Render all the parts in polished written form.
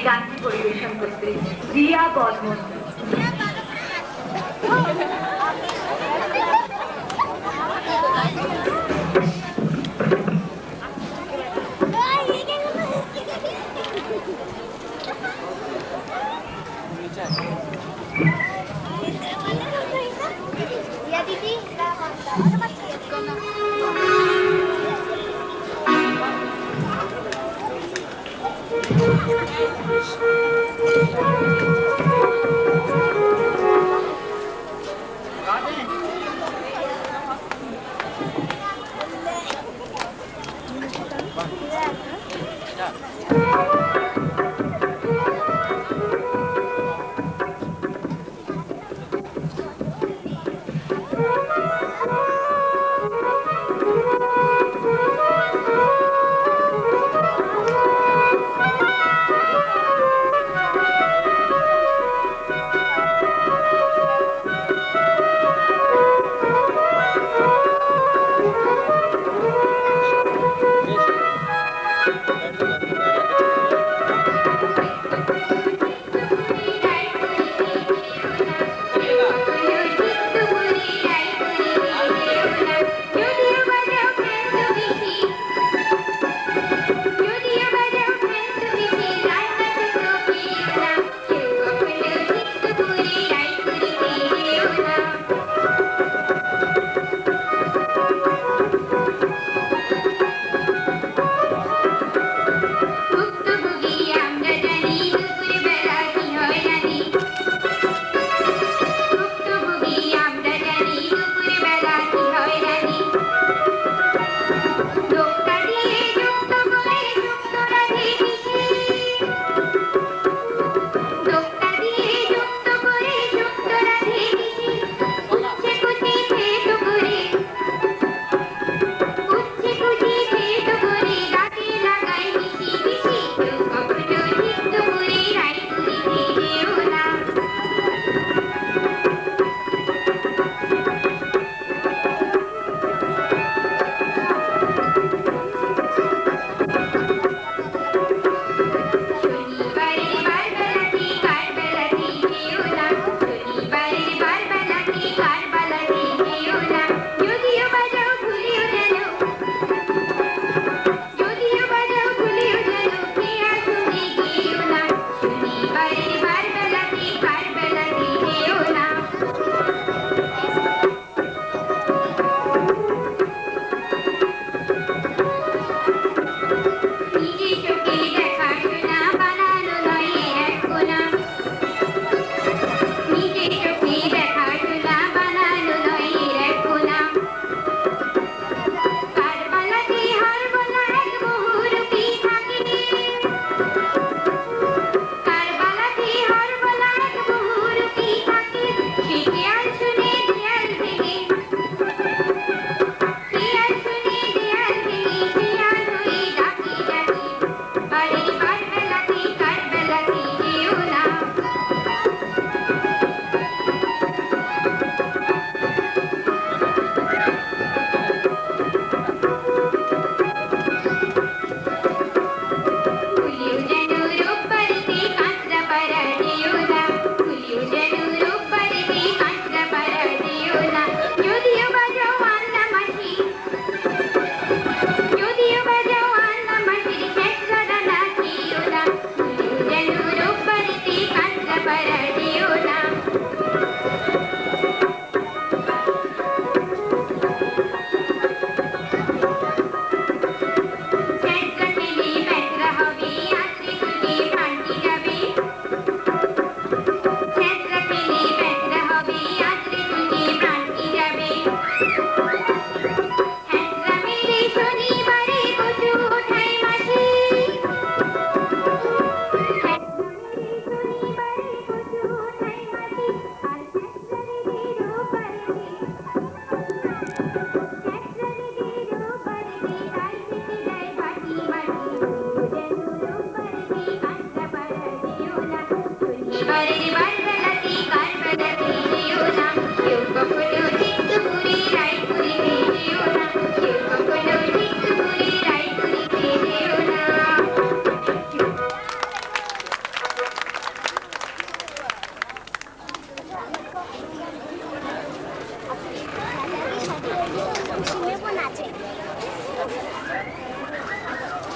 গানটি পরিবেশন করতে রিয়া বর্মন।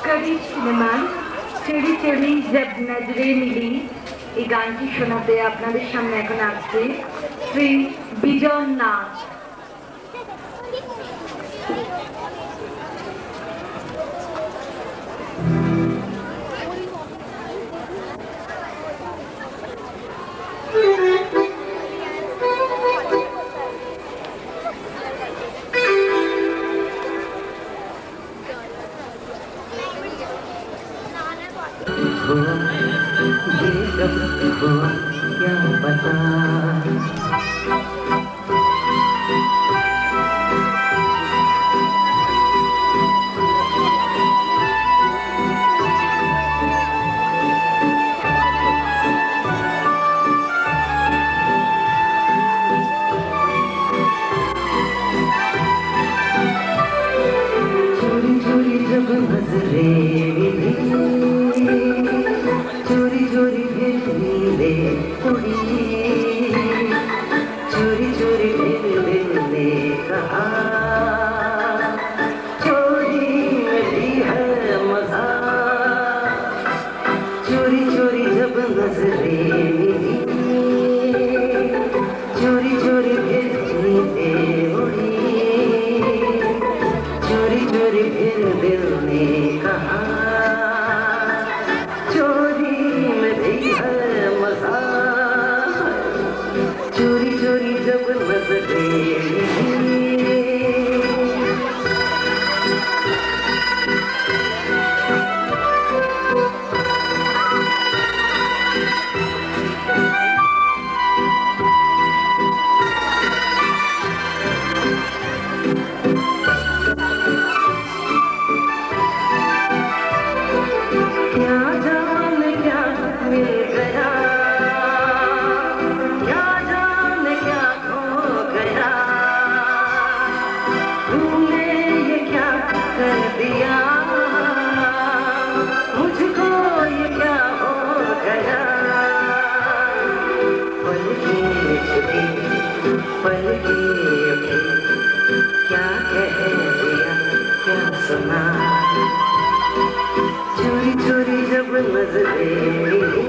कवि सिनेमान चढ़ी चढ़ी जब नजरे मिली এই গানটি শোনাতে আপনাদের সামনে এখন আসছে শ্রী বিজন নাথ। क्या पता चोरी चोरी जब नजरे मिली चोरी चोरी नीले उड़ी चोरी चोरी फिर दिल ने कहा चोरी में भी है मजा चोरी चोरी जब नजरे मिली चोरी चोरी फिर नीले उड़ी चोरी चोरी फिर दिल ने कहा चोरी में भी है मजा चोरी चोरी जब नजरे क्या जाने क्या मिल गया क्या जाने क्या खो गया तूने ये क्या कर दिया मुझको ये क्या हो गया पल की छुपी पल की अभी क्या कह दिया क्या सुना चोरी चोरी जब नजरे मिली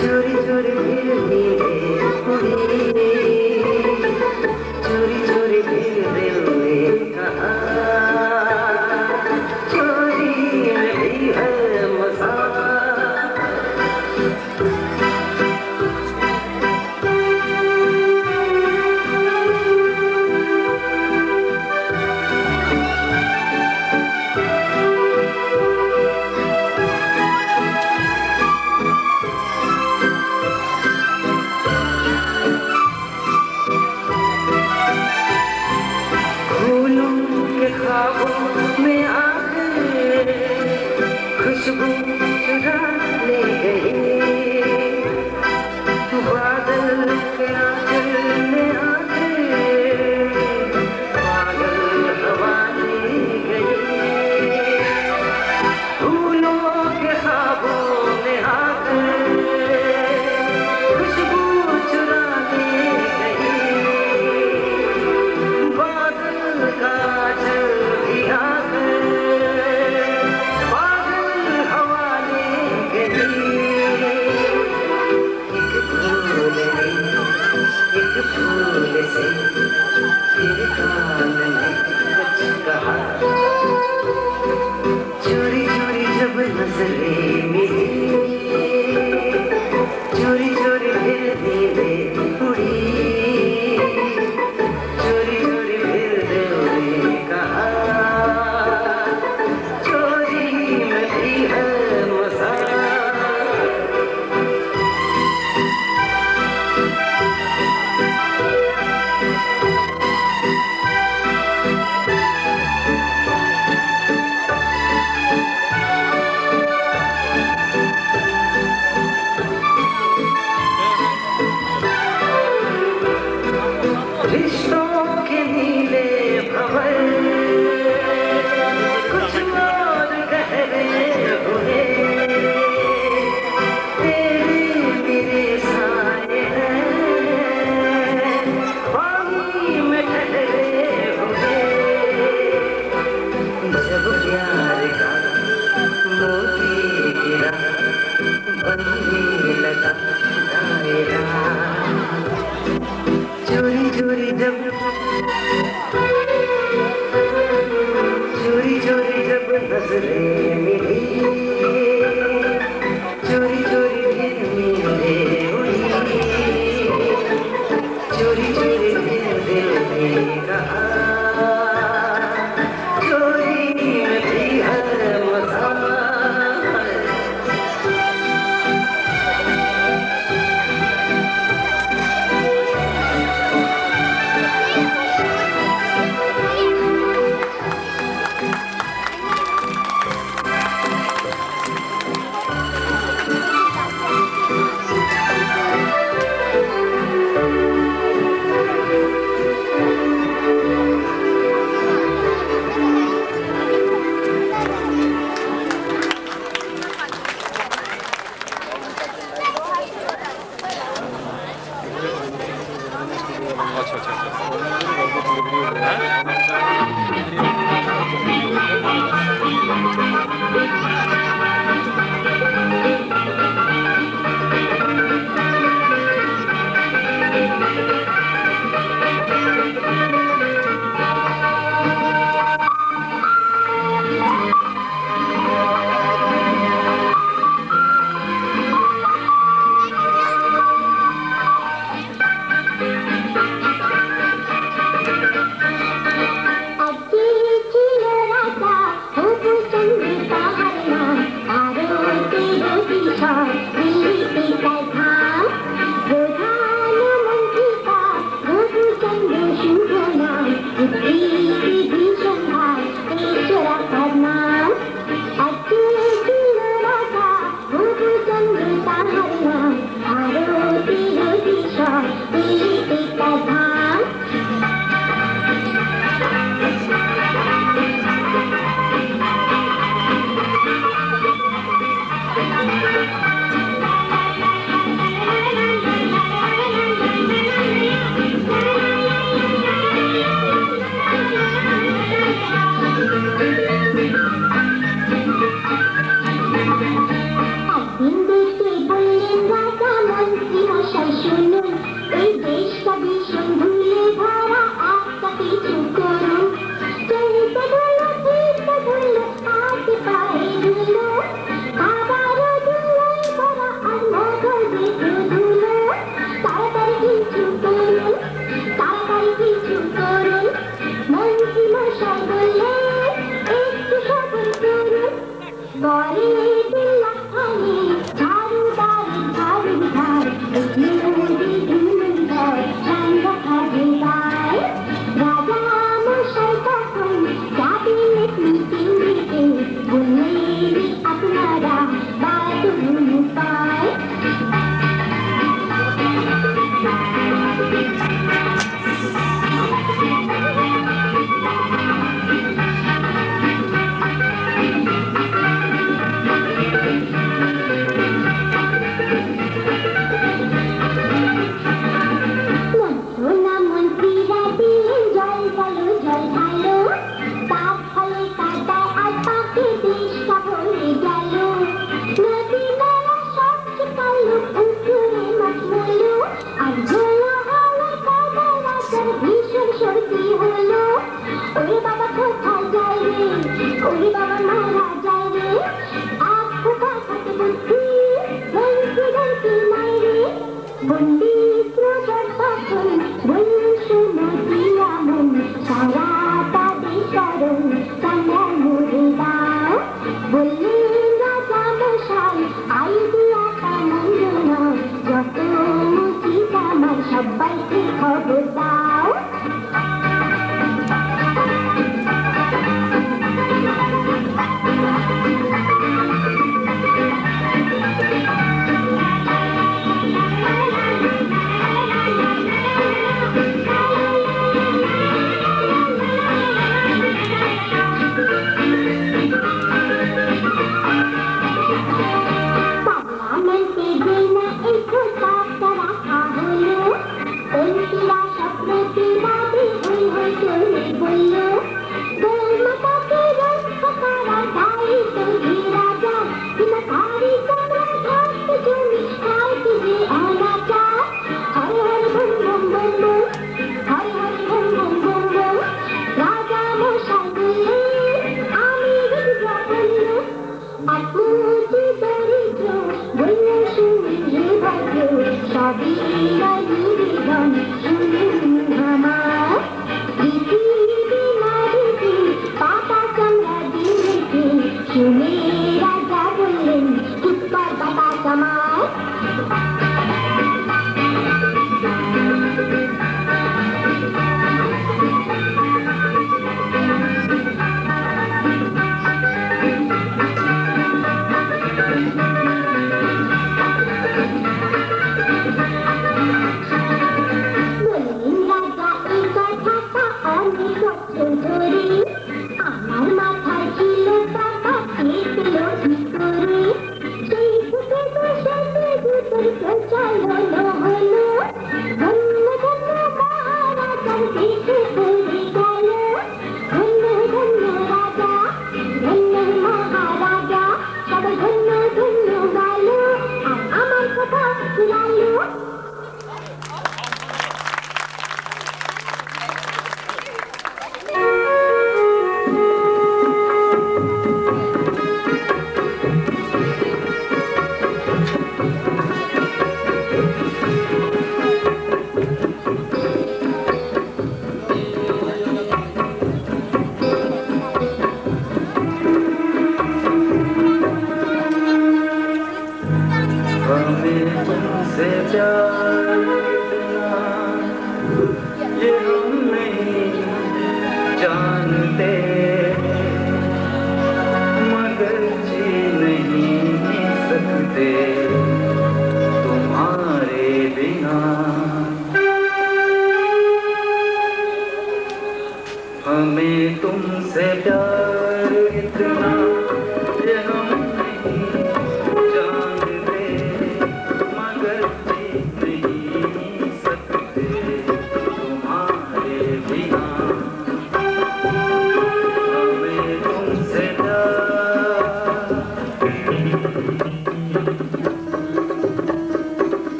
चोरी चोरी फिर नीले उड़ी चोरी चोरी फिर दिल ने कहा चोरी में भी है मजा ख्वाबों में आकर खुशबू चुरा ले गई बादल के आंचल में आकर पागल हवा ले गई फूलों के ख्वाबों में आकर खुशबू चुरा ले गई बादल का चोरी चोरी जब नजरें मिली, चोरी चोरी फिर नींदें उड़ी, चोरी चोरी फिर दिल ने कहा, चोरी में भी हर मजा। हमें तुमसे प्यार इतना ये हम नहीं जानते मगर जी नहीं सकते तुम्हारे बिना हमें तुमसे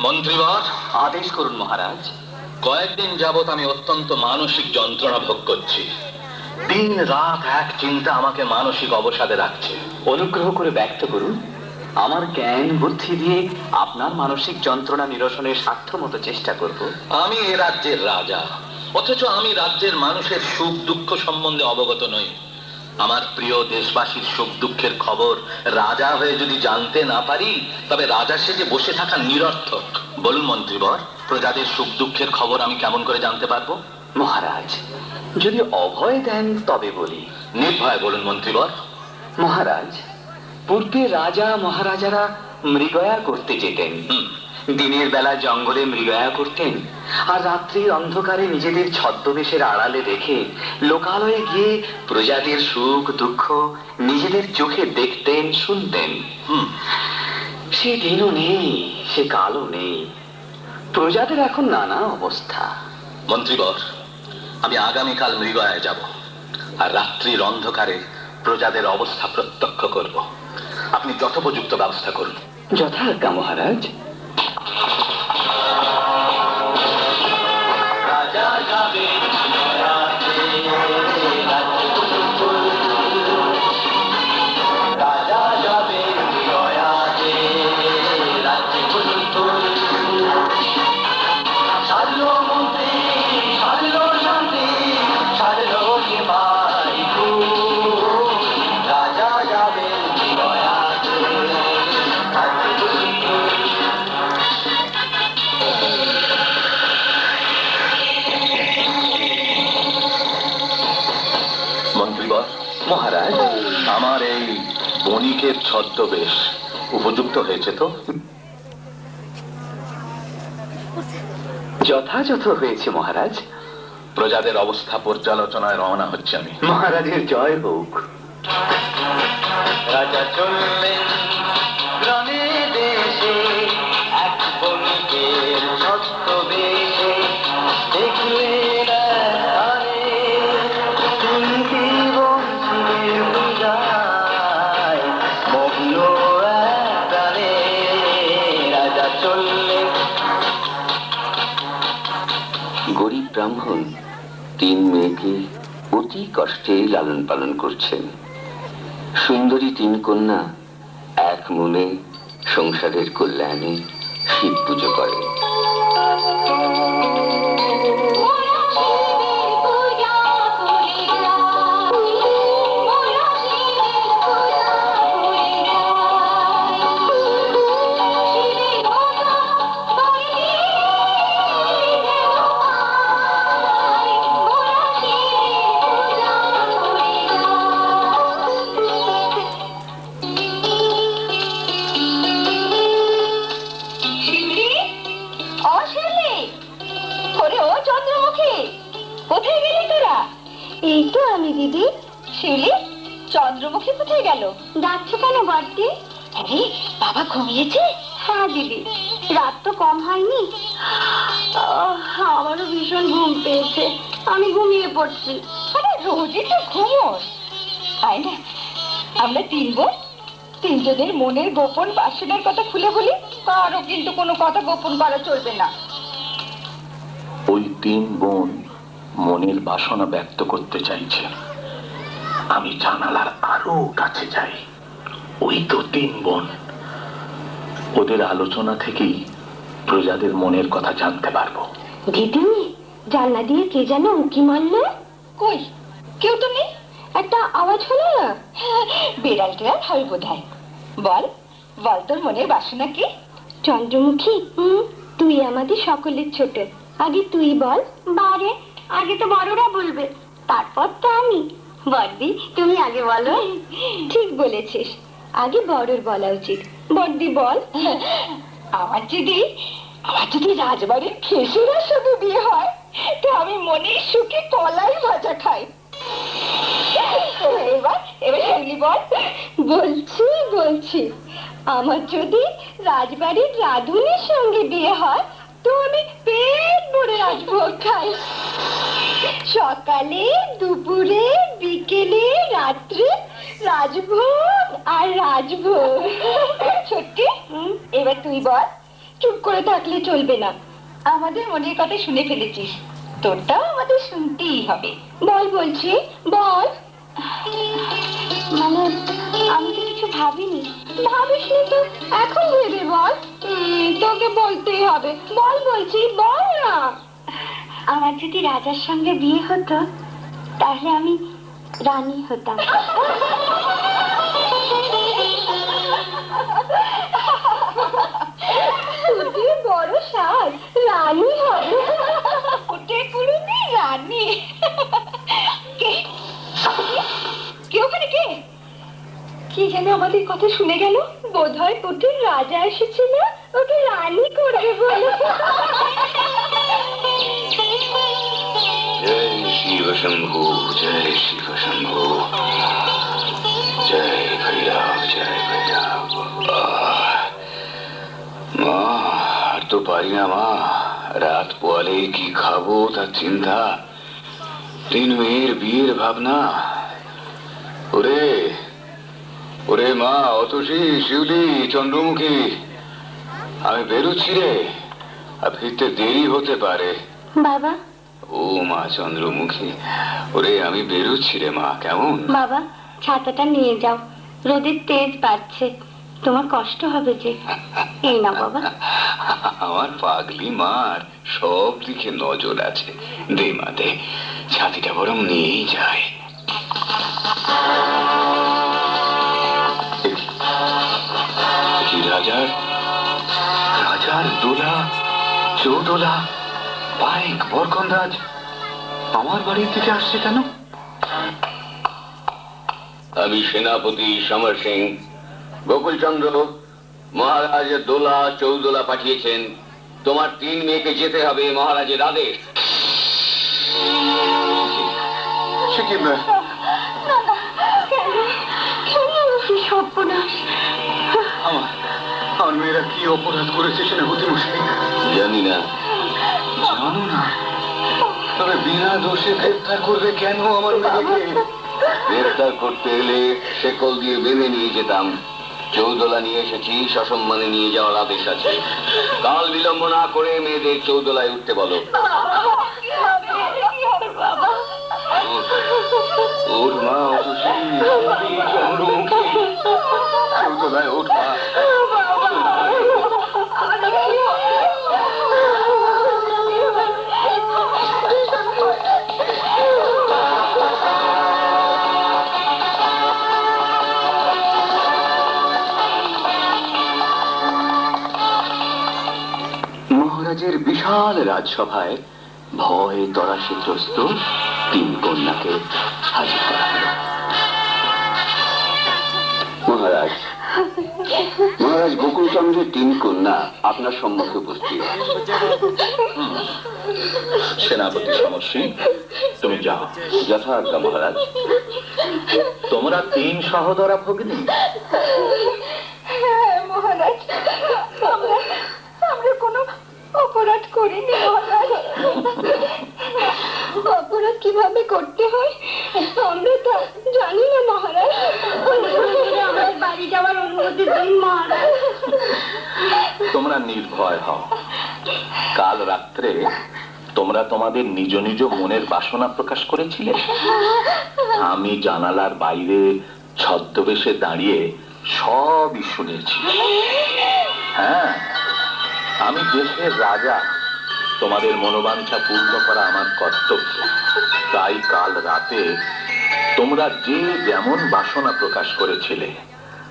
মন্ত্রীবর, আদেশ করুন মহারাজ। কয়েকদিন যাবৎ আমি অত্যন্ত মানসিক যন্ত্রণা ভোগ করছি। দিন রাত এক চিন্তা আমাকে মানসিক অবসাদে রাখছে। অনুগ্রহ করে ব্যক্ত করুন। আমার জ্ঞান বুদ্ধি দিয়ে আপনার মানসিক যন্ত্রণা নিরসনের সাধ্যমতো চেষ্টা করব। আমি এ রাজ্যের রাজা, অথচ আমি রাজ্যের মানুষের সুখ দুঃখ সম্বন্ধে অবগত নই। আমার প্রিয় দেশবাসীর সুখ দুঃখের খবর রাজা হয়ে যদি জানতে না পারি, তবে রাজা সেজে বসে থাকা নিরর্থক। বলুন মন্ত্রীবর, প্রজাদের সুখ দুঃখের খবর আমি কেমন করে জানতে পারবো? মহারাজ, যদি অভয় দেন তবে বলি। নির্ভয় বলুন মন্ত্রীবর। মহারাজ, পূর্বে রাজা মহারাজারা মৃগয়া করতে যেতেন। দিনের বেলা জঙ্গলে মৃগয়া করতেন, আর রাত্রির অন্ধকারে নিজেদের ছদ্মবেশের আড়ালে রেখে লোকালয়ে গিয়ে প্রজাদের সুখ দুঃখ নিজেদের চোখে দেখতেন, শুনতেন। সে দিনও নেই, সে কালও নেই। প্রজাদের এখন নানা অবস্থা। মন্ত্রীবর, আমি আগামীকাল মৃগয়ায় যাব, আর রাত্রির অন্ধকারে প্রজাদের অবস্থা প্রত্যক্ষ করব। আপনি যথোপযুক্ত ব্যবস্থা করুন। যথাজ্ঞা মহারাজ। মহারাজ, আমার এই বণিকের ছদ্মবেশ উপযুক্ত হয়েছে তো? যথাযথ হয়েছে মহারাজ। প্রজাদের অবস্থা পর্যালোচনায় রওনা হচ্ছে আমি। মহারাজের জয় হোক। রাজা চললেন গ্রামে দেশে, এক বণিকের ছদ্মবেশে। দেখলেন আরে তিনটি বংশীর পূজায় মগ্ন এক প্রাণে। রাজা চললেন। গরিব ব্রাহ্মণ তিন মেয়েকে অতি কষ্টে লালন পালন করছেন। সুন্দরী তিন কন্যা এক মনে সংসারের কল্যাণে শিব পুজো করে। এই তো আমি দিদি। শিউলি, চন্দ্রমুখী কোথায় গেল? ডাকছো কেন বাড়তি? আরে বাবা ঘুমিয়েছে? হ্যাঁ দিদি, রাত তো কম হয়নি। আমারও ভীষণ ঘুম পেয়েছে, আমি ঘুমিয়ে পড়ছি। আরে রোজই তো ঘুমোস, তাই না? আমরা তিন বোন, তিনজনের মনের গোপন বাসনার কথা খুলে বলি, কারও কিন্তু কোনো কথা গোপন করা চলবে না। ওই তিন বোন মনের বাসনা ব্যক্ত করতে চাইছে। আমি জানালার আরো কাছে যাই। ওই তো তিন বোন। ওদের আলোচনা থেকেই প্রজাদের মনের কথা জানতে পারবো। দিদি, জানলা দিয়ে কে যেন উঁকি মারলো? কই, কেউ তো নেই। একটা আওয়াজ হলো। বেড়াল টেড়াল হবে বোধ হয়। বল বল, তোর মনের বাসনা কি? চন্দ্রমুখী, তুই আমাদের সকলের ছোট, আগে তুই বল। বারে, আগে তো বড়রা বলবে, তারপর তো আমি। বড়দি, তুমি আগে বলো। ঠিক বলেছিস, আগে বড়র বলা উচিত। বড়দি বল। আমার যদি রাজবাড়ির খেসুরের সাথে বিয়ে হয়, তো আমি মনের সুখে কলাই ভাজা খাই। এবার শিউলি বল। বলছি আমার যদি রাজবাড়ির রাধুনির সঙ্গে বিয়ে হয়, তো আমি পেট ভরে রাজভোগ খাই। সকালে, দুপুরে, বিকেলে, রাত্রে রাজভোগ আর রাজভোগ। সত্যি? এবার তুই বল। চুপ করে থাকলে চলবে না, আমাদের মনের কথা শুনে ফেলেছিস, তোরটাও আমাদের শুনতেই হবে। বলছি বল। মানে আমি তো কিছু ভাবিনি। ভাবিসনি তো এখন ভেবে বল। তোকে বলতেই হবে। বলছি বল না। আমার যদি রাজার সঙ্গে বিয়ে হতো, তাহলে আমি রানী হতাম। বড় সাজ, রানী হবে। ওটে কুড়ুনি রানী। কে ওখানে? কি যেন আমাদের কথা শুনে গেল। বোধহয় কুটির রাজা এসেছিল, ওকে রানী করবে বলে। জয় শিব শম্ভু, জয় শিব শম্ভু, জয় ভৈরব, জয় ভৈরব। মা, আর তো পারি না মা, রাত পোয়ালে কি খাবো তার চিন্তা, 3 মেয়ের বিয়ের ভাবনা। ওরে মা, অতসী, শিউলি, চন্দ্রমুখী, আমি বেরোচ্ছি রে, আর ফিরতে দেরি হতে পারে। বাবা। ও মা চন্দ্রমুখী, ওরে আমি বেরোচ্ছি রে মা, কেমন? বাবা, ছাতাটা নিয়ে যাও, রোদের তেজ বাড়ছে, তোমার কষ্ট হবে যে। এই না বাবা। আমার পাগলি মার সব দিকে নজর আছে, দে মা দে, ছাতিটা বরং নিয়েই যায়। রাজার দোলা, চৌদোলা, বাইক, বরকন্দাজ আমার বাড়ির দিকে আসছে কেন? আমি সেনাপতি সমর সিং। গোকুলচন্দ্র মহারাজের দোলা চৌদোলা পাঠিয়েছেন, তোমার 3 মেয়েকে যেতে হবে, মহারাজের আদেশ। আমার মেয়েরা কি অপরাধ করেছে সেনাপতি মশাই? জানি না। জানো না? তবে বিনা দোষে গ্রেফতার করবে কেন আমার মেয়েকে? গ্রেফতার করতে এলে শেকল দিয়ে বেঁধে নিয়ে যেতাম। চৌদোলা নিয়ে এসেছি, সসম্মানে নিয়ে যাওয়ার আদেশ আছে। কাল বিলম্ব না করে মেয়েদের চৌদোলায় উঠতে বলো। ওর মা, চৌদোলায় ওঠা। মহারাজের বিশাল রাজসভায় ভয়ে তরাসীগ্রস্ত 3 কন্যাকে হাজির করা হলো। মহারাজ গোকুলচন্দ্রের 3 কন্যা আপনার সম্মুখে উপস্থিত। সেনাপতি সমর সিং, তুমি যাও। যথাজ্ঞা মহারাজ। তোমরা 3 সহোদরা ভগিনী? মহারাজ, আমরা কোনো অপরাধ করিনি মহারাজ। অপরাধ কিভাবে করতে হয় আমরা তা জানি না মহারাজ। আমার বাড়ি যাওয়ার অনুমতি দিন মহারাজ। তোমরা নির্ভয় হও। কাল রাত্রে তোমরা তোমাদের নিজ নিজ মনের বাসনা প্রকাশ করেছিলে। আমি জানালার বাইরে ছদ্মবেশে দাঁড়িয়ে সবই শুনেছি। হ্যাঁ, আমি দেশের রাজা, তোমাদের মনোবাঞ্ছা পূর্ণ করা আমার কর্তব্য। তাই কাল রাতে তোমরা যে যেমন বাসনা প্রকাশ করেছিলে,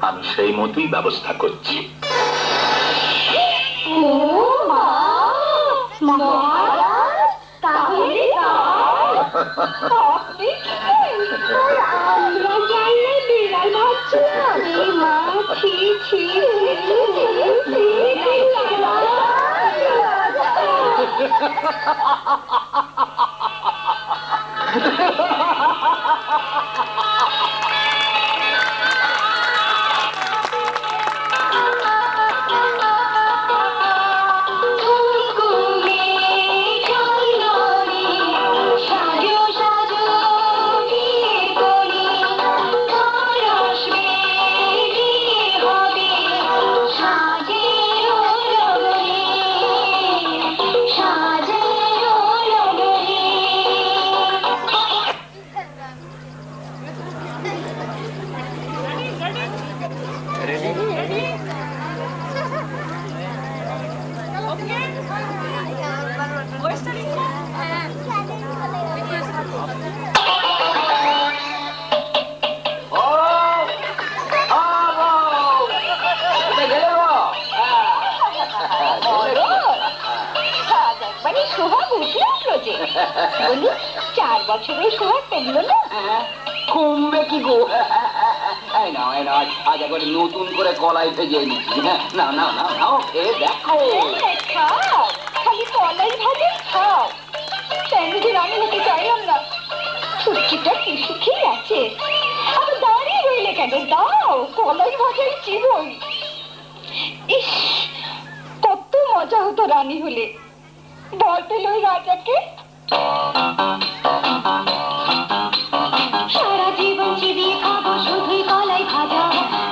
আমি সেই মতোই ব্যবস্থা করছি। ও মা, মহারাজ, তাহলে আপনি আমরা জানলে বিড়াল ভাবছিলাম। মা, ছি ছি সোহাগ উঠে আসলো যে। বলি, 4 বছরের সোহাগ পেল না? কমবে কি গো? এই নাও, আজ একবার নতুন করে কলাই ভেজে নিচ্ছি। না না না নাও, খেয়ে দেখো। খাও, খালি কলাই ভাজে খাও। কেন যে রানী হতে চাইলাম না। ছুটকিটা কি সুখেই আছে। আবার দাঁড়িয়ে রইলে কেন? দাও, কলাই ভাজাই চিবই। ইস, কত মজা হতো রানী হলে। বল পেল ওই রাজাকে। সারা জীবন চিবিয়ে খাবো শুধুই কলাই ভাজা,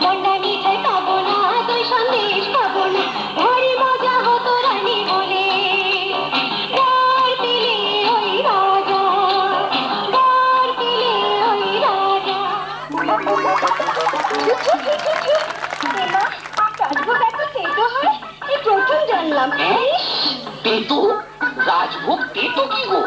বন্ডা মিঠাই খাবো না, দই সন্দেশ খাবো না, ঘরে মজা হতো রানী বলে। বল পেলে ওই রাজা, বল পেলে ওই রাজা। রাজভোগ এত তেতো হয়, এই প্রথম জানলাম। তেতো? রাজভোগ তেতো কি গো?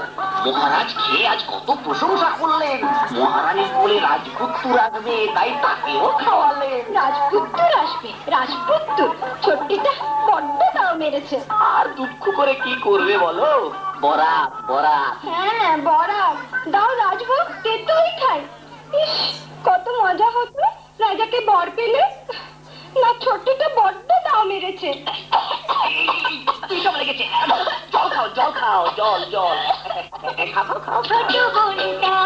মহারাজ খেয়ে আজ কত প্রশংসা করলেন। মহারানীর কোলে রাজপুত্র আসবে, তাই তাকেও খাওয়ালেন। রাজপুত্র আসবে? রাজপুত্র ছোট্টিটা বড্ড দাও মেরেছে। আর দুঃখ করে কি করবে বলো? বরাত বরাত। হ্যাঁ, বরাত দাও, রাজভোগ তেতোই খাই। ইস, কত মজা হতো রাজাকে বর পেলে। না, ছোট্টিটা বড্ড দাও মেরেছে। লেগেছে। জল খাও, জল খাও, জল জল খাও খাও। ছোট বোনটা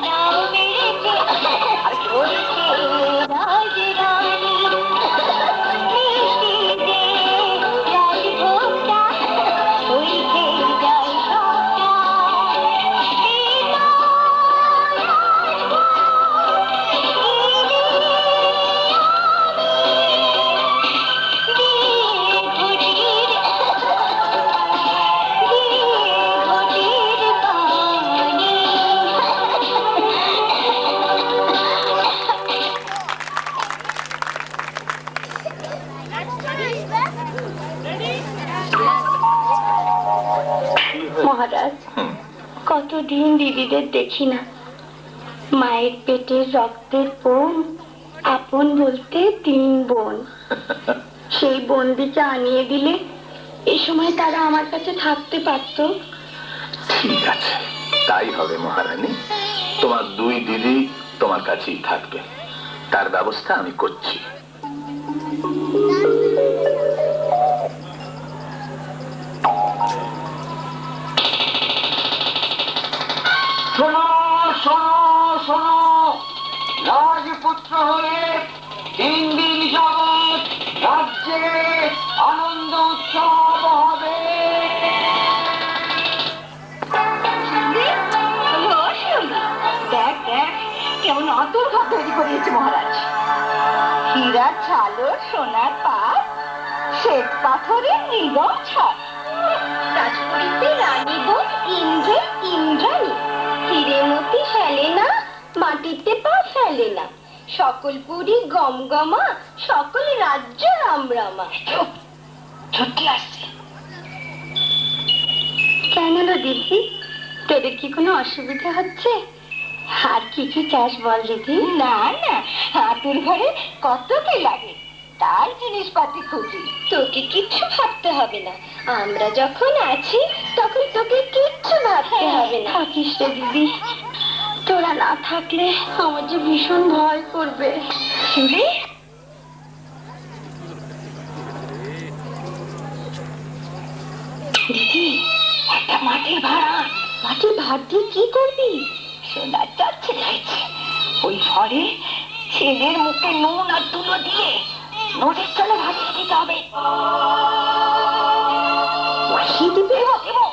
দাও মেরেছে, রাজরানী মিষ্টি দে রাজভোগটা, ওই খেয়ে যায় সবটা। মহারাজ, কতদিন দিদিদের দেখি না। মায়ের পেটের রক্তের বোন, আপন বলতে 3 বোন। সেই বন্দিকে আনিয়ে দিলে এই সময় তারা আমার কাছে থাকতে পারত। ঠিক আছে, তাই হবে মহারানী। তোমার 2 দিদি তোমার কাছেই থাকবে, তার ব্যবস্থা আমি করছি। শোনো শোনো শোনো, রাজপুত্র হয়ে 3 দিন যাবৎ রাজ্যে আনন্দ উৎসব হবে। দেখ দেখ, কেমন অতুল ঘর তৈরি করিয়েছে মহারাজ। হীরার ছালর, সোনার পাত, শ্বেত পাথরের নিগম ছাদ। রাজপুরীতে রানী বোন ইন্দ্রে ইন্দ্রাণী, হিরে মতি ফেলে না, মাটিতে পা ফেলে না, সকল পুরী গমগমা, সকল রাজ্য রামরামা। ছুটি আসছে কেন রে দিদি? তোদের কি কোনো অসুবিধা হচ্ছে? আর কি কি চাস বল দিদি। না না, হাতুর ঘরে কত কি লাগে, তাই জিনিসপাতি খুঁজি। তোকে কিচ্ছু ভাবতে হবে না, আমরা যখন আছি তখন তোকে কিচ্ছু ভাবতে হবে না। থাকিস রে দিদি, তোরা না থাকলে আমার যে ভীষণ ভয় করবে। শিউলি, দিদি, একটা মাটির ভাড়া। মাটির ভাত দিয়ে কি করবি? সোনার যাচ্ছে চাইছে, ওই ঘরে ছেলের মুখে নুন আর তুলো দিয়ে নদীর জলে ভাসিয়ে দিতে হবে। ভাসিয়ে দিবি? দেবো,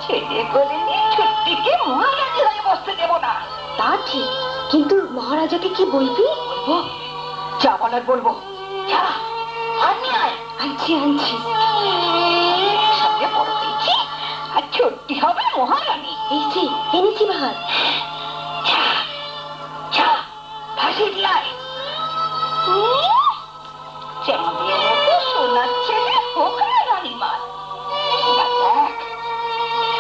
ছেলে করে নিয়ে ছুটিকে মহারাজি হয়ে বসতে দেবো না। তা ঠিক, কিন্তু মহারাজাকে কি বলবি? বলবো, যা বলার বলবো। যা, আর নিয়ে আয়। আনছি আনছি। সঙ্গে বড় হয়েছি, আর ছোট্টি হবে মহারানী। এই যে এনেছি ভাত। যা, যা, ভাসিয়ে দিয়ে আয়। চাঁদের মতো সোনার ছেলে হোক না রানীমার। এবার দেখ,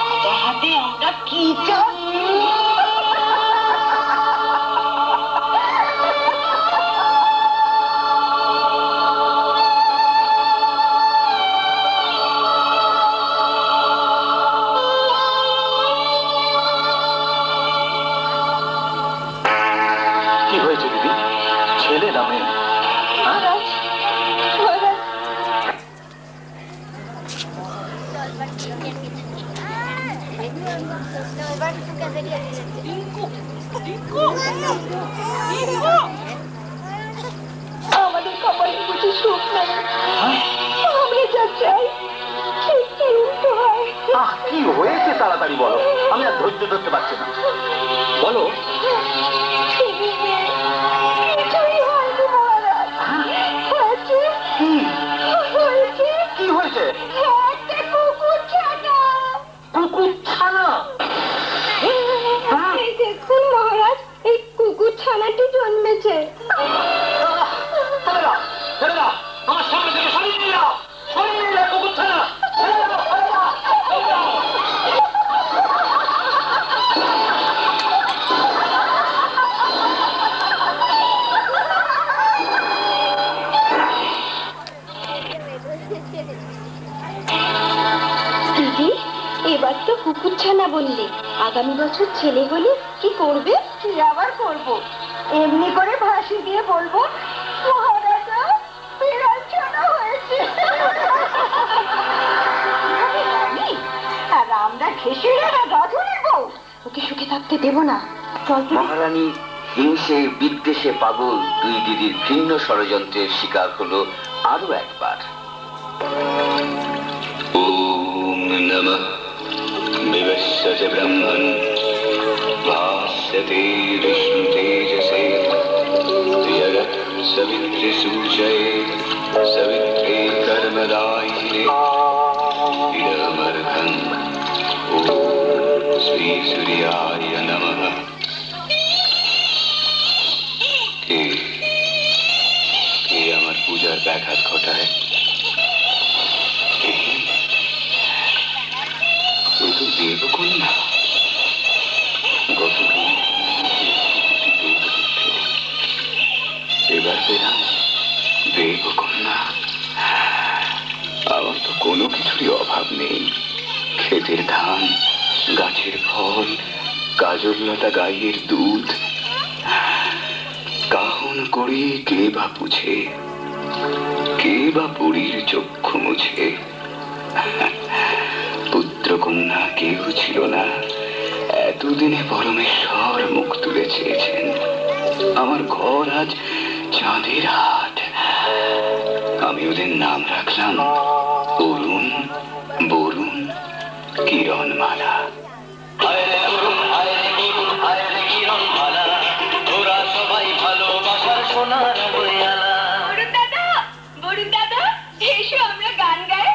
রাজা হাতে আমরা কি চাই। কি হয়েছে দিদি? ছেলে না মেয়ে? মহারাজ, মহারাজ, আমাদের কপালে কিছু সুখ নেই। আমরা যা চাই ঠিক তার উল্টো হয়। কি হয়েছে তাড়াতাড়ি বলো, আমি আর ধৈর্য ধরতে পারছি না। বলো। ছেলে মেয়ে কিছুই হয়নি মহারাজ। হয়েছে, হয়েছে, কি হয়েছে? একটা কুকুর ছানা। কুকুর ছানা? এই দেখুন মহারাজ, এই কুকুর ছানাটি জন্মেছে। আমার সামনে থেকে সরিয়ে নিয়ে যাও, সরিয়ে নিয়ে যাও কুকুর ছানা। দিদি, এবার তো কুকুর ছানা বললে, আগামী বছর ছেলে হলে কি করবে? কি আবার করবো, এমনি করে ভাসি দিয়ে বলবো মহারাজা বিড়াল ছানা হয়েছে। আর আমরা ঘেঁষেরা গাধুরের বউ, ওকে সুখে থাকতে দেব না। চল দিদি। মহারানী হিংসে বিদ্বেষে পাগল দুই দিদির ভিন্ন ষড়যন্ত্রের শিকার হলো আরো একবার। ওম নমঃ বিবস্বতে ব্রহ্মণ ভাস্যতে বিষ্ণু তেজসে য়রৎ সবিত্রে সূচয়ে সবিত্রে কর্মদায়িনে ইদমর্ঘং ওম শ্রী সূর্যায় নমঃ। কে আমার পূজার ব্যাঘাত ঘটায়? এ তো দেবকন্যা। গতকাল এবার পেলাম দেবকন্যা। আমার তো কোনো কিছুরই অভাব নেই, ক্ষেতের ধান, গাছের ফল, কাজললতা গাইয়ের দুধ। কাহন করে কে বা পুছে, কে বা বুড়ির চক্ষু মুছে। পুত্র কন্যা কেউ ছিল না, এতদিনে পরমেশ্বর মুখ তুলে চেয়েছেন। আমার ঘর আজ চাঁদের হাট। আমি ওদের নাম রাখলাম অরুণ, বরুণ, কিরণমালা। তোরা সবাই ভালোবাসার সোনার বইয়ালা। বরুণ দাদা, এসো আমরা গান গাই।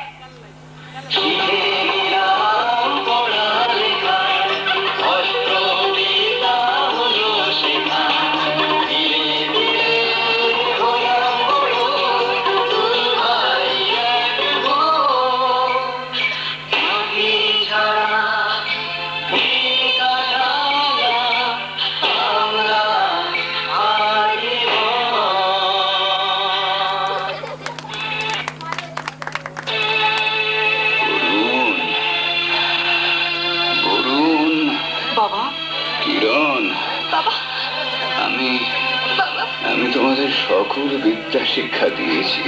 সকল বিদ্যা শিক্ষা দিয়েছি,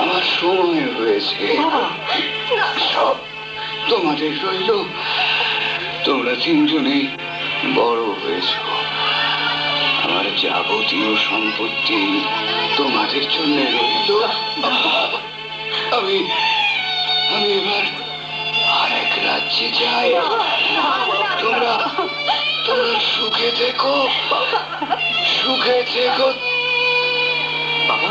আমার সময় হয়েছে। সব তোমাদের রইল, তোমরা তিনজনেই বড় হয়েছ, আমার যাবতীয় সম্পত্তি তোমাদের জন্য রইল। আমি আমি এবার আরেক রাজ্যে যাই। তোমরা তোমরা সুখে থেকো, সুখে থেকো। বাবা,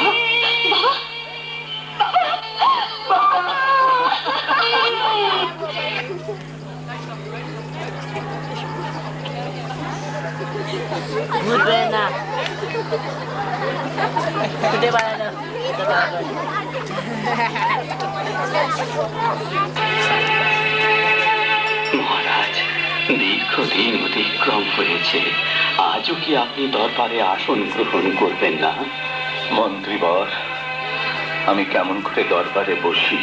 বুঝবে না ছুটে পারে মহারাজ, দীর্ঘদিন অতিক্রম হয়েছে, আজও কি আপনি দরবারে আসন গ্রহণ করবেন না? মন্ত্রীবর, আমি কেমন করে দরবারে বসি?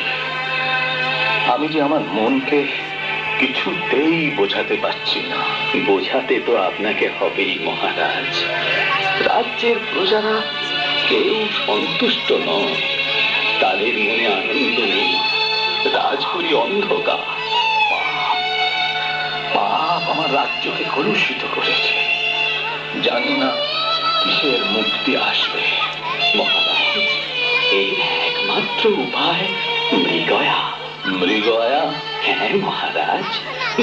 আমি যে আমার মনকে কিছুতেই বোঝাতে পারছি না। বোঝাতে তো আপনাকে হবেই মহারাজ। রাজ্যের প্রজারা কেউ সন্তুষ্ট নয়, তাদের মনে আনন্দ নেই, রাজপুরী অন্ধকার। পাপ আমার রাজ্যকে কলুষিত করেছে, জানি না কিসের মুক্তি আসবে। মহারাজ, এই একমাত্র উপায় মৃগয়া। মৃগয়া? হ্যাঁ মহারাজ,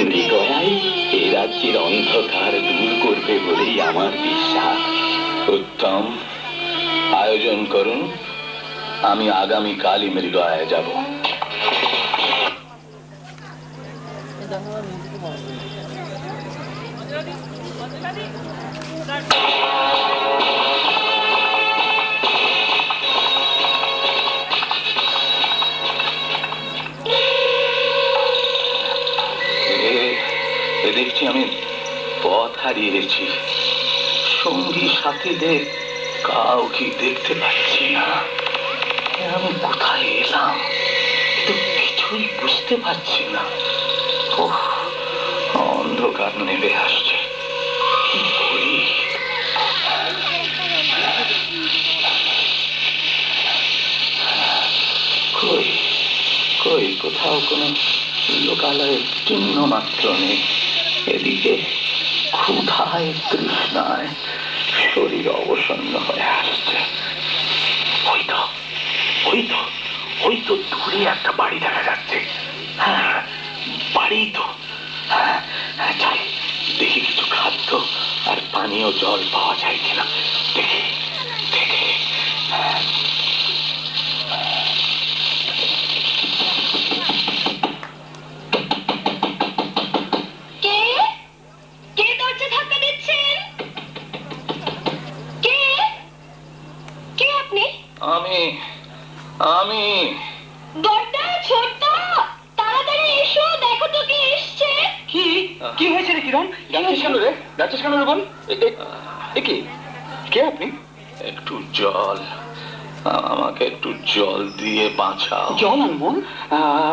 মৃগয়াই এই রাজ্যের অন্ধকার দূর করবে বলেই আমার বিশ্বাস। উত্তম, আয়োজন করুন, আমি আগামী কালই মৃগয়ায় যাব। দেখছি আমি পথ হারিয়েছি, সঙ্গী সাথীদের কাউকে দেখতে পাচ্ছি না। আমি কোথায় এলাম তো কিছুই বুঝতে পারছি না। অন্ধকার নেমে আসছে, কি করি? কই কই কোথাও কোনো লোকালয়ের চিহ্ন মাত্র নেই। এদিকে ক্ষুধায় তৃষ্ণায় শরীর অবসন্ন হয়ে আসছে। ওই তো ওই তো ওই তো দূরে একটা বাড়ি দেখা যাচ্ছে। হ্যাঁ, বাড়ি তো। হ্যাঁ, যাই দেখি কিছু খাদ্য আর পানীয় জল পাওয়া যায় কিনা। দেখি দেখি। আমি আমি বড়দা, ছোটদা, তাড়াতাড়ি এসো, দেখো তো কে এসছে। কি কি হয়েছে রে কিরণ? ডাকছিস কেন রে? ডাকছিস কেন রে বোন? কি কে আপনি? একটু জল, আমাকে একটু জল দিয়ে বাঁচাও। জল আনবো?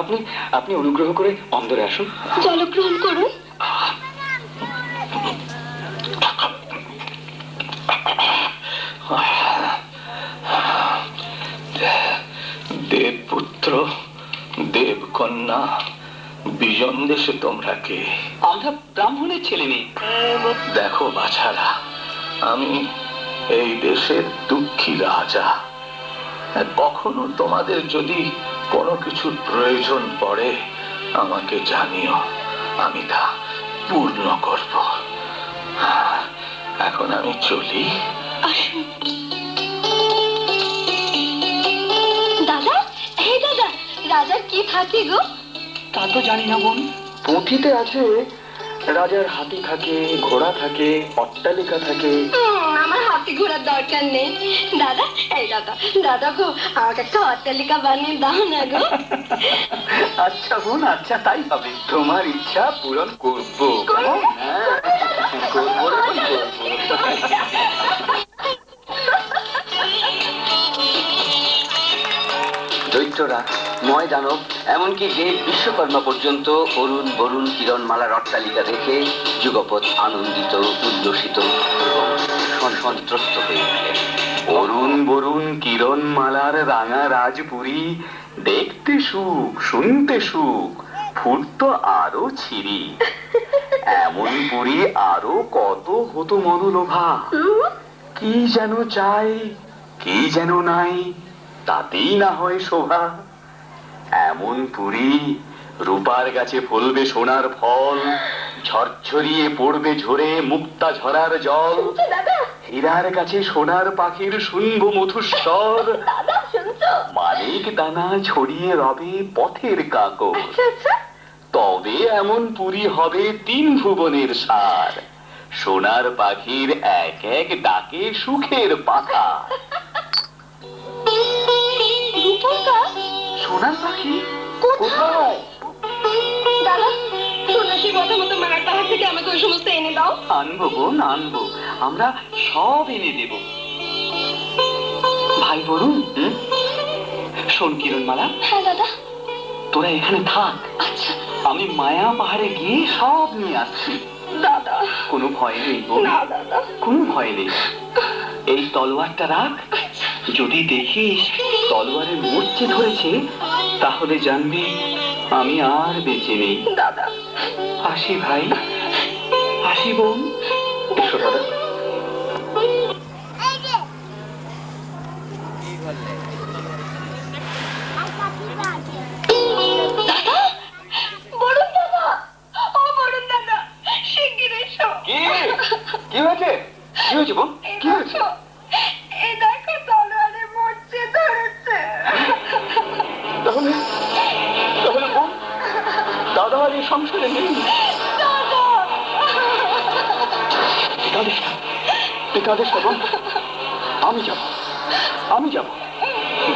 আপনি আপনি অনুগ্রহ করে অন্দরে আসুন। জলগ্রহণ করুন। দেবপুত্র, দেবকন্যা, বিজন দেশে তোমরা কে? আমরা ব্রাহ্মণের ছেলে মেয়ে। দেখো বাছারা, আমি এই দেশের দুঃখী রাজা। কখনো তোমাদের যদি কোনো কিছুর প্রয়োজন পড়ে আমাকে জানিও, আমি তা পূর্ণ করব। এখন আমি চলি। দাদা, এই দাদা, রাজার কি থাকে গো? তা তো জানি না বোন। পুঁথিতে আছে রাজার হাতি থাকে, ঘোড়া থাকে, অট্টালিকা থাকে। আমার হাতি ঘোড়ার দরকার নেই দাদা। এই দাদা, দাদা গো, আমাকে একটা অট্টালিকা বানিয়ে দাও না গো। আচ্ছা বোন, আচ্ছা তাই হবে, তোমার ইচ্ছা পূরণ করবো। করবো রে বোন, করবো। দৈত্য রাজপুত্ররা ময় দানব এমনকি দেব বিশ্বকর্মা পর্যন্ত অরুণ বরুণ কিরণমালার অট্টালিকা দেখে যুগপৎ আনন্দিত উল্লসিত এবং সন্ত্রস্ত হয়ে উঠলেন। অরুণ বরুণ কিরণমালার রাঙা রাজপুরী, দেখতে সুখ শুনতে সুখ, ফুটত আরো ছিরি। এমন পুরী আরো কত হতো মনোলোভা। কি যেন চাই কি যেন নাই, তাতেই না হয় শোভা। এমন পুরী রূপার গাছে ফলবে সোনার ফল, ঝরঝরিয়ে পড়বে ঝরে মুক্তা ঝরার জল। হীরার কাছে সোনার পাখির শুনবো মধুস্বর, মানিক দানা ছড়িয়ে রবে পথের কাকর। তবে এমন পুরী হবে 3 ভুবনের সার, সোনার পাখির এক এক ডাকে সুখের পাখা। সোনার পাখি কোথায়? দাদা, সন্ন্যাসীর কথা মতো মায়ের পাহাড় থেকে আমাকে ওই সমস্ত এনে দাও। আনবো বোন আনবো, আমরা সব এনে দেব। ভাই বরুণ, শোন কিরণমালা, হ্যাঁ দাদা। তোরা এখানে থাক, আচ্ছা আমি মায়া পাহাড়ে গিয়ে সব নিয়ে আসছি। দাদা, কোনো ভয় নেই বোন, না দাদা, কোনো ভয় নেই। এই তলোয়ারটা রাখ, যদি দেখিস তলোয়ারের মূর্ছে ধরেছে তাহলে জানবি আমি আর বেঁচে নেই। দাদা আসি ভাই, আসি বোন। এসো দাদা। বরুণ দাদা, ও বরুণ দাদা, শিগগির এসো। কি হয়েছে? কি হয়েছে বোন? কি হয়েছে? এই দেখো তলোয়ারে মরচে ধরেছে। তাহলে তাহলে বোন দাদা আর এই সংসারে নেই। কাঁদিস না বোন, আমি যাব, আমি যাব।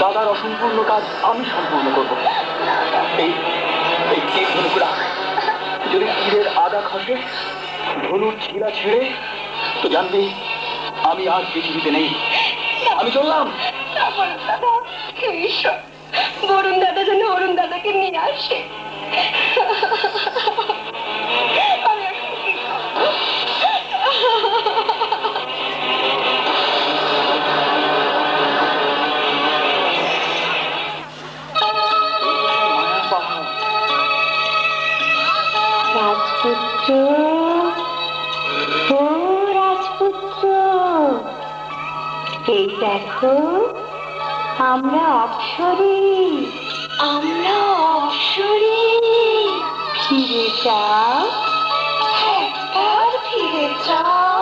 দাদার অসম্পূর্ণ কাজ আমি সম্পূর্ণ করব। এই এই তীর ধনুক রাখ, যদি তীরের আদা খসে ধনুর ছিলা ছেড়ে তো জানবি আমি আর পৃথিবীতে নেই। আমি চললাম। বরুণ দাদা, ঈশ্বর, বরুণ দাদা যেন অরুণ দাদাকে নিয়ে আসে। আমি এখন কি করবো? রাজপুত্র, ও রাজপুত্র, এই দেখো আমরা অপ্সরী, আমরা অপ্সরী। ফিরে যাও, একবার ফিরে যাও।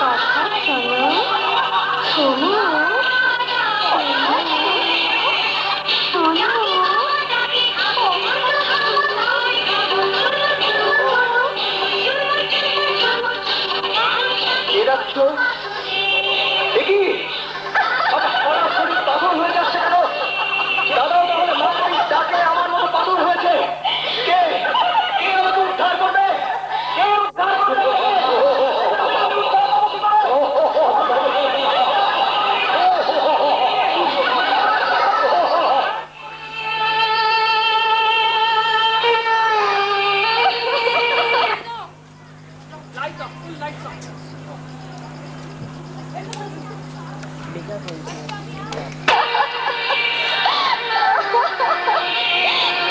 কথা শোনো, শোনো, কে ডাকছ? দেখি শরীর পাগল হয়ে যাচ্ছে কেন? দাদাও তাহলে মাথায় ডাকে আমার মতো পাগল হয়েছে। কে কে আমাকে উদ্ধার করবে? কে উদ্ধার করবে?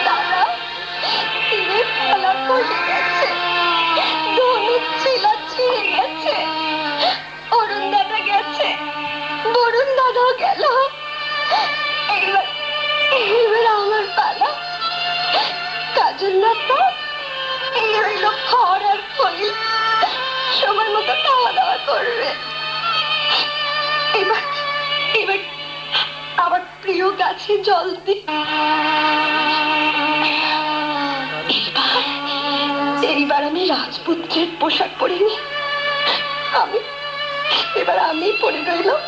দাদা, তীরের ফলা খসে গেছে, ধনুক ছিলা ছিঁড়ে গেছে, অরুণ দাদা গেছে, বরুণ দাদাও গেল। এইবার এইবার আমার পালা। কাজল লতা, এই হইল খড় আর ফল, সময় মতো খাওয়া দাওয়া করবে। এবার এবার আমার প্রিয় গাছে জল দি। এইবার আমি রাজপুত্রের পোশাক পরিনি, এবার আমি পরে রইলাম।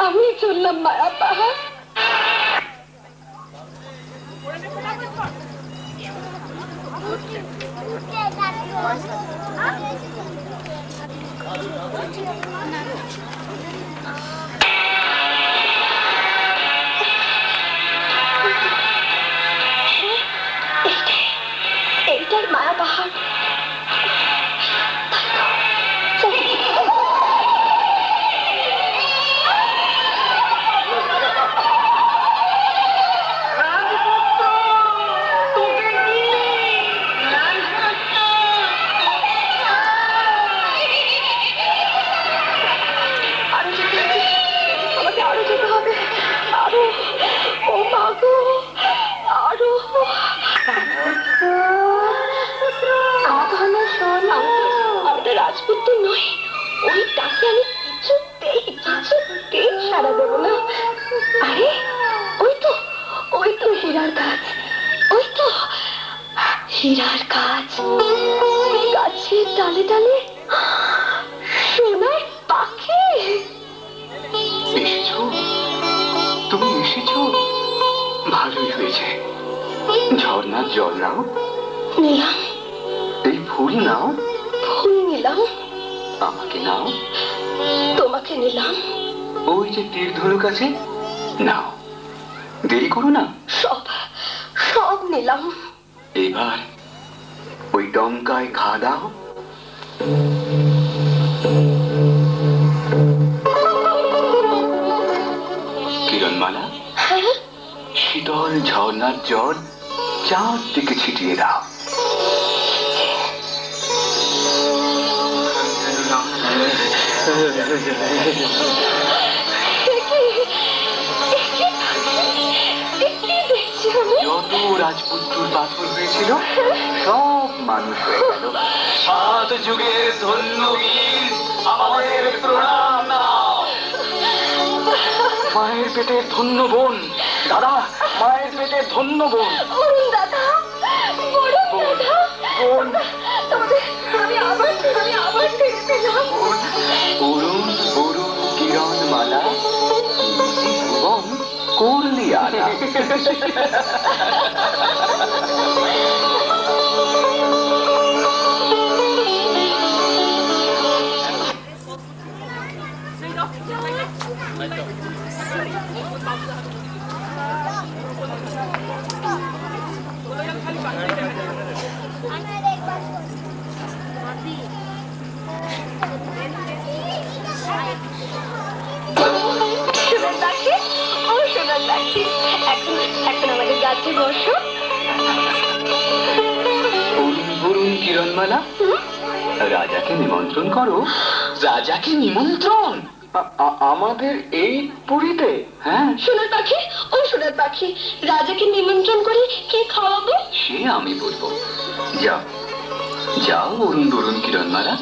আমি চললাম মায়া পাহাড়। এইটাই মায়া পাহাড়। আমাকে আরো যেতে হবে, আরো। ও মা গো, আরো। আমরা রাজপুত্র নই, ওই ডাকে আমি কিছুতেই সারা দেব না। আরে ওই তো হীরার গাছ, ওই তো হীরার গাছ, গাছের ডালে ডালে সোনার পাখি। এসেছো? তুমি এসেছো? ভালোই হয়েছে। ঝর্ণার জল নাও, নিলাম। এই ফুল নাও, ফুল নিলাম। আমাকে নাও, তোমাকে নিলাম। ওই যে তীর ধনুক আছে, নাও। দেরি করো না। সব নিলাম। এবার ওই ডঙ্কায় ঘা দাও। কিরণমালা, হ্যাঁ, শীতল ঝর্ণার জল চারদিকে ছিটিয়ে দাও। যত রাজপুত্রর পাথর হয়েছিল সব মানুষ হয়ে গেল। 7 যুগের ধন্য বীর, আমাদের প্রণাম নাও। মায়ের পেটের ধন্য বোন, দাদা, মায়ের পেটের ধন্য বোন। দাদা, বড় দাদা, বোন, তোমাদের আমি আবার ফিরে পেলাম। অরুণ অরুণ কিরণমালা, ভুবন করলি আনা। এখন আমাদের গাছে বসো। অরুণ অরুণ কিরণমালা, রাজাকে নিমন্ত্রণ করো। রাজাকে নিমন্ত্রণ? আমাদের এই পুরীতে? হ্যাঁ। সোনার পাখি, ও সোনার পাখি, রাজাকে নিমন্ত্রণ করে কে খাওয়াবো? সে আমি বলবো। যাও যাও অরুণ অরুণ কিরণমালা,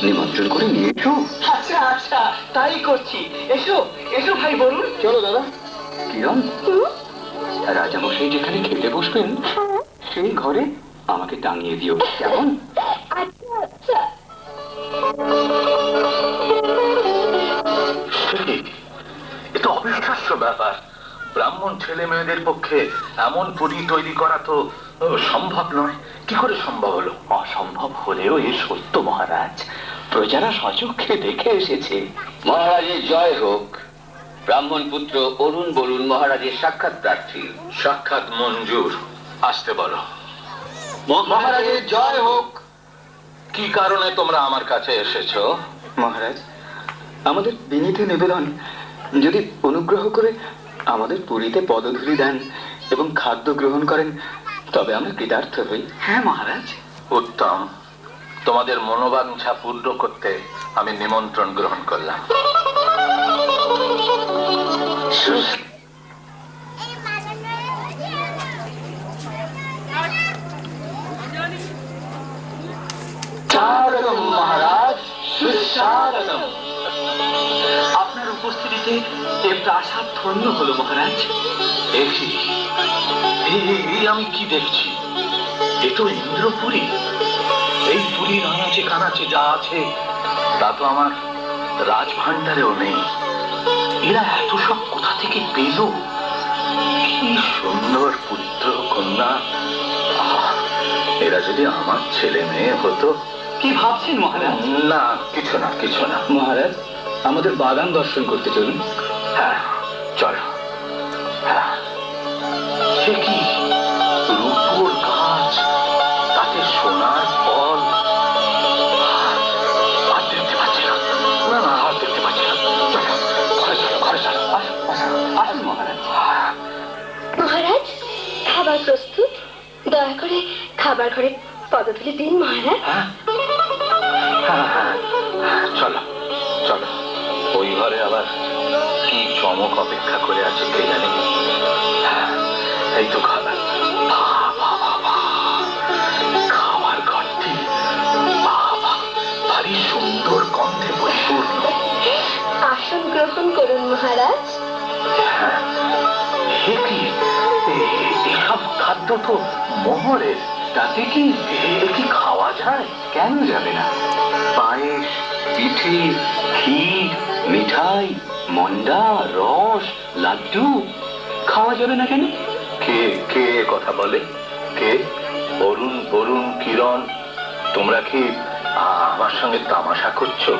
নিমন্ত্রণ করে নিয়ে এসো। আচ্ছা আচ্ছা, তাই করছি। এসো এসো ভাই বলুন। চলো দাদা। কিরণ, রাজামশাই যেখানে খেতে বসবেন সেই ঘরে আমাকে টাঙিয়ে দিও, কেমন? আচ্ছা আচ্ছা। এটা অবিশ্বাস্য ব্যাপার। ব্রাহ্মণ ছেলে মেয়েদের পক্ষে এমন পুরী তৈরি করা তো সম্ভব নয়। কি করে সম্ভব হলো? অসম্ভব হলেও এ সত্য মহারাজ, প্রজারা সচক্ষে দেখে এসেছে। মহারাজের জয় হোক। ব্রাহ্মণ পুত্র অরুণ বরুণ মহারাজের সাক্ষাৎ প্রার্থী। সাক্ষাৎ মঞ্জুর, আসতে বলো। মহারাজের জয় হোক। কি কারণে তোমরা আমার কাছে এসেছো? মহারাজ, আমাদের বিনীত নিবেদন, যদি অনুগ্রহ করে আমাদের পুরীতে পদধূলি দেন এবং খাদ্য গ্রহণ করেন তবে আমরা কৃতার্থ হই। হ্যাঁ মহারাজ। উত্তম, তোমাদের মনোবাঞ্ছা পূর্ণ করতে আমি নিমন্ত্রণ গ্রহণ করলাম। স্বাগতম মহারাজ, সুস্বাগতম। আপনার উপস্থিতিতে এ প্রাসাদ ধন্য হলো মহারাজ। এই আমি কি দেখছি? এ তো ইন্দ্রপুরী। এই পুরীর আনাচে কানাচে যা আছে তা তো আমার রাজভাণ্ডারেও নেই। এরা এত সব কোথা থেকে পেল? কি সুন্দর পুত্র কন্যা! আহ, এরা যদি আমার ছেলে মেয়ে হতো। কি ভাবছেন মহারাজ? না, কিছু না, কিছু না। মহারাজ, আমাদের বাগান দর্শন করতে চলুন। হ্যাঁ, চলো। হ্যাঁ, সে কি রূপোর গাছ, তাতে সোনার ফল। আর দেখতে পাচ্ছি না, না না, আর দেখতে পাচ্ছি না। চলো, ঘরে চলো, ঘরে চলো। আসুন মহারাজ। মহারাজ, খাবার প্রস্তুত। দয়া করে খাবার ঘরে পদধূলি দিন মহারাজ। হ্যাঁ হ্যাঁ হ্যাঁ, চলো চলো। ওই ঘরে আবার কি চমক অপেক্ষা করে আছে কে জানে। হ্যাঁ, এই তো খাবার। খাবার ঘরটি বাবা ভারী সুন্দর গন্ধে পরিপূর্ণ। আসন গ্রহণ করুন মহারাজ। হ্যাঁ, সে কি এসব খাদ্য তো মোহরের, তাতে কি এ কি খাওয়া যায়? কেন যাবে না? পায়েস, পিঠে, ক্ষীর, মিঠাই, মন্ডা, রস, লাড্ডু খাওয়া যাবে না কেন? কে কে এ কথা বলে? কে? অরুণ, বরুণ, কিরণ, তোমরা কি আমার সঙ্গে তামাশা করছো?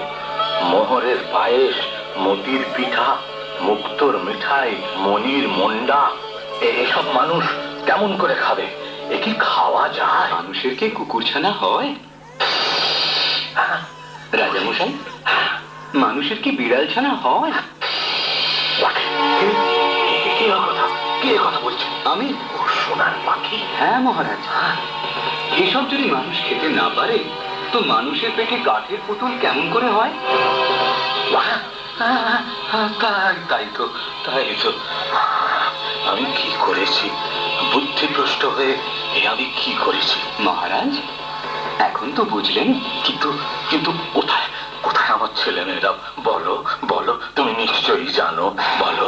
মোহরের পায়েস, মতির পিঠা, মুক্তোর মিঠাই, মনির মন্ডা, এসব মানুষ কেমন করে খাবে? এ কি খাওয়া যায়? মানুষের কি কুকুরছানা হয়? রাজামশাই, মানুষের কি বিড়াল ছানা হয়? কে কথা, কে কথা বলছে? আমি। ও সোনার পাখি। হ্যাঁ মহারাজ, এসব যদি মানুষ খেতে না পারে তো মানুষের পেটে কাঠের পুতুল কেমন করে হয়? তাই তো, তাই তো। আমি কি করেছি? বুদ্ধিভ্রষ্ট হয়ে আমি কি করেছি? মহারাজ, এখন তো বুঝলেন। কিন্তু কিন্তু কোথায় কোথায় আমার ছেলে মেয়েরা? বলো বলো, তুমি নিশ্চয়ই জানো, বলো।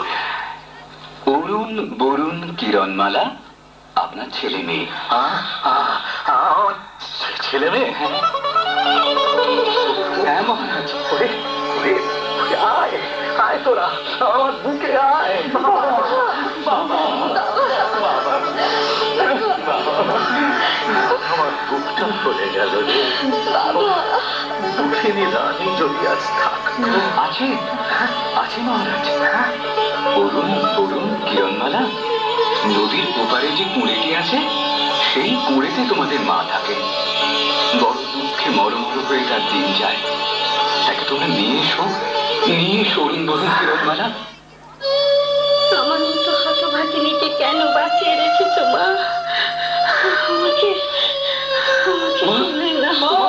অরুণ, বরুণ, কিরণমালা আপনার ছেলে মেয়ে। আমার ছেলে মেয়ে? হ্যাঁ মহারাজ। ওরে, ওরে, ওরে, আয় আয় তোরা, আমার বুকে আয়। আমার বুকটা ভরে গেল রে। দুঃখিনী রানী যদি আজ থাকতো। আছে, আছে মহারাজ। অরুণ, বরুণ, কিরণমালা, নদীর ওপারে যে কুঁড়েটি আছে সেই কুঁড়েতে তোমাদের মা থাকে। বড় দুঃখে মরমর হয়ে তার দিন যায়। তাকে তোমরা নিয়ে এসো, নিয়ে এসো অরুণ, বরুণ, কিরণমালা। আমার মতো হতভাগিনীকে কেন বাঁচিয়ে রেখেছো মা? আমাকে তুলে নাও।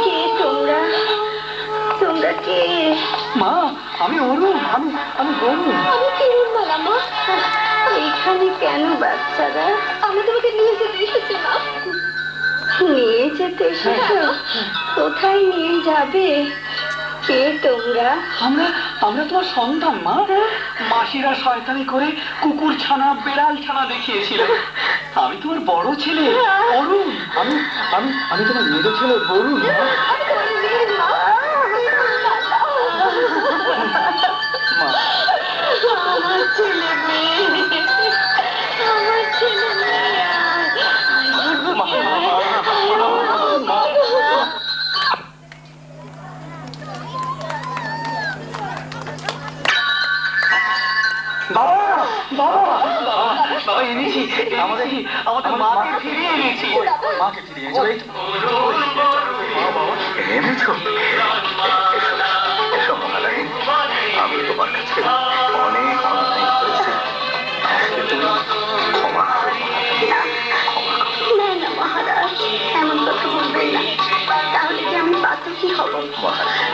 কে তোমরা? তোমরা কে? মা, আমি অরুণ, আমি বরুণ। আমি কিরণমালা মা। এখানে কেন বাচ্চারা? আমি তোমাকে নিয়ে যেতে এসেছি মা। নিয়ে যেতে এসেছো? কোথায় নিয়ে যাবে? কে তোমরা? আমরা তোমার সন্তান মা। মাসিরা শয়তানি করে কুকুর ছানা, বেড়াল ছানা দেখিয়েছিল। আমি তোমার বড় ছেলে অরুণ। আমি তোমার মেজ ছেলে বরুণ। আমার ছেলে মেয়ে, আমার ছেলে মেয়ে। বাবা এনেছি, আমাদের মাকে ফিরিয়ে এনেছি। মাকে ফিরিয়ে এনেছি। এনেছো? এসো, এসো মহারানী, আমি তোমার কাছে অনেক অন্যায় করেছি। আমাকে তুমি ক্ষমা করো মহারানী, ক্ষমা করো। না না মহারাজ, এমন কথা বলবেন না। তাহলে কি আমি পাতকি হব? মহারানী,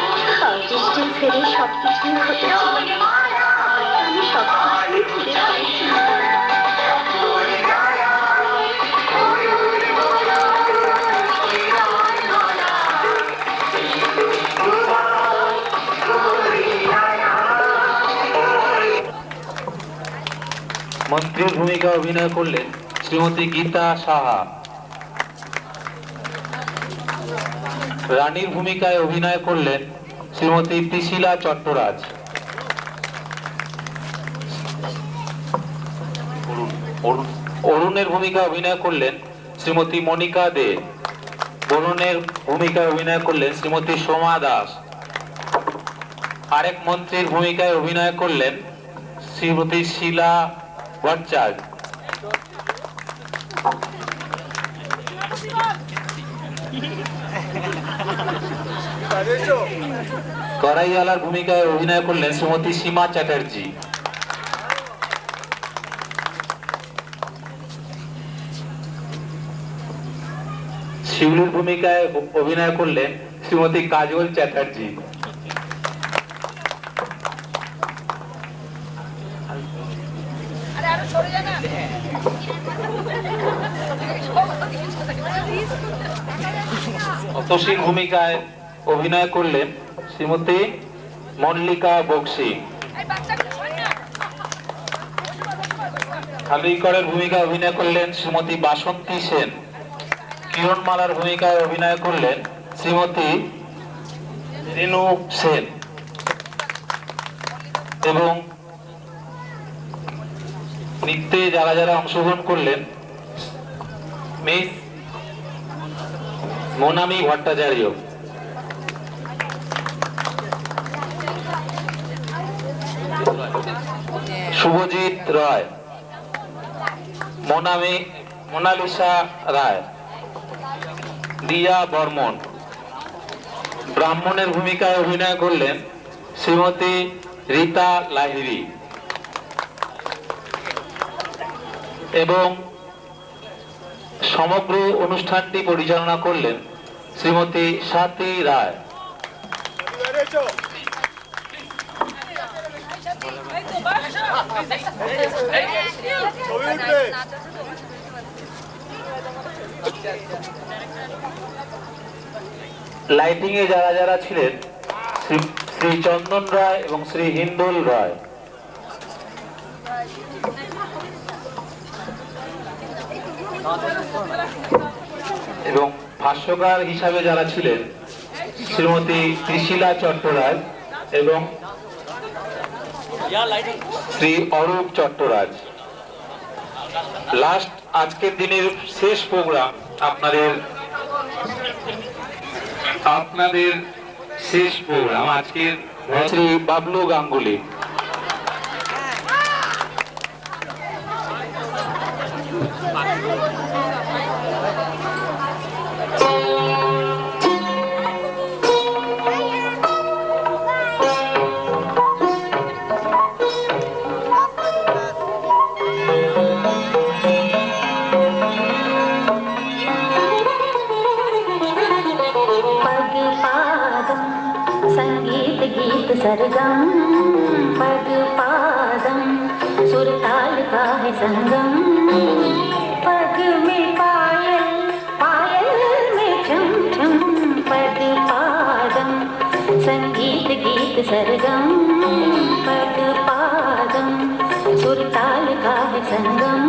অদৃষ্টে ফেরে সবকিছুই ঘটেছে। আমি সবকিছুই ফিরে পেয়েছি। মন্ত্রীর ভূমিকা অভিনয় করলেন শ্রীমতী গীতা সাহা। রানীর ভূমিকায় অভিনয় করলেন শ্রীমতী পিশিলা চট্টরাজ। অরুণের ভূমিকা অভিনয় করলেন শ্রীমতী মনিকা দে। বরুণের ভূমিকায় অভিনয় করলেন শ্রীমতী সোমা দাস। আরেক মন্ত্রীর ভূমিকায় অভিনয় করলেন শ্রীমতী শিলা ভট্টাচার্য। করাইওয়ালার ভূমিকায় অভিনয় করলেন শ্রীমতী সীমা চ্যাটার্জি। শিউলির ভূমিকায় অভিনয় করলেন শ্রীমতী কাজল চ্যাটার্জি। অতসীর ভূমিকায় অভিনয় করলেন শ্রীমতী মল্লিকা বক্সি। খালিকরের ভূমিকায় অভিনয় করলেন শ্রীমতী বাসন্তী সেন। কিরণমালার ভূমিকায় অভিনয় করলেন শ্রীমতী রেণু সেন এবং নৃত্যে যারা যারা অংশগ্রহণ করলেন মিস মোনামি ভট্টাচার্য। শুভজিৎ রায়, মোনালিসা রায়, দিয়া বর্মন। ব্রাহ্মণের ভূমিকায় অভিনয় করলেন শ্রীমতী রীতা লাহিড়ী এবং সমগ্র অনুষ্ঠানটি পরিচালনা করলেন শ্রীমতী স্বাতী রায়। লাইটিং এ যারা যারা ছিলেন শ্রী চন্দন রায় এবং শ্রী হিন্দোল রায়। এবং ভাষ্যকার হিসাবে যারা ছিলেন শ্রীমতী ত্রিশিলা চট্টরাজ এবং শ্রী অরূপ চট্টরাজ। লাস্ট আজকের দিনের শেষ প্রোগ্রাম আপনাদের শেষ প্রোগ্রাম আজকের শ্রী বাবলু গাঙ্গুলি। संगीत गीत सरगम पद पादम सुर ताल का है संगम पग में पायल पायल में छम छम पद पादम संगीत गीत सरगम पद पादम सुर ताल का है संगम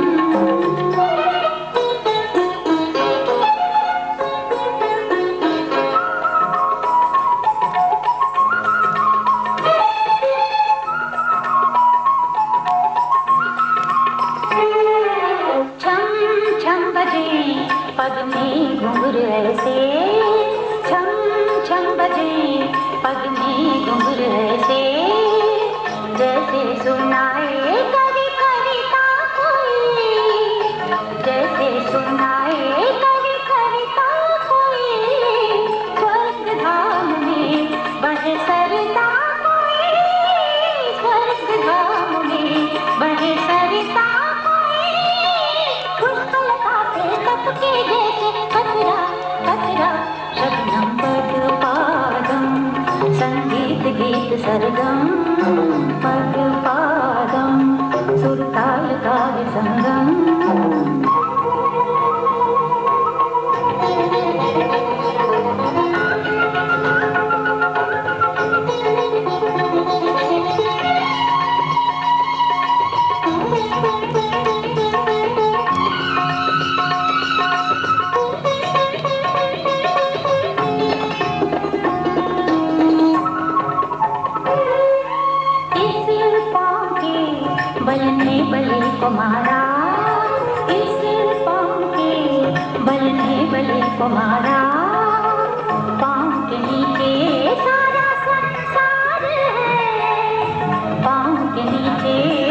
पग में घुंघरू ऐसे छम छम बजे पग में घुंघरू ऐसे जैसे सुनाए कवि कविता कोई जैसे सुनाए कवि कविता कोई स्वर्ग धाम में बहे सरिता कोई स्वर्ग धाम में बहे सरिता के जैसे कतरा कतरा शबनम पद पादम संगीत गीत सरगम पद पादम सुर ताल का है संगम बल ने बलि को मारा इस पाँव के बल ने बलि को मारा, पाँव के नीचे सारा संसार है, पाँव के नीचे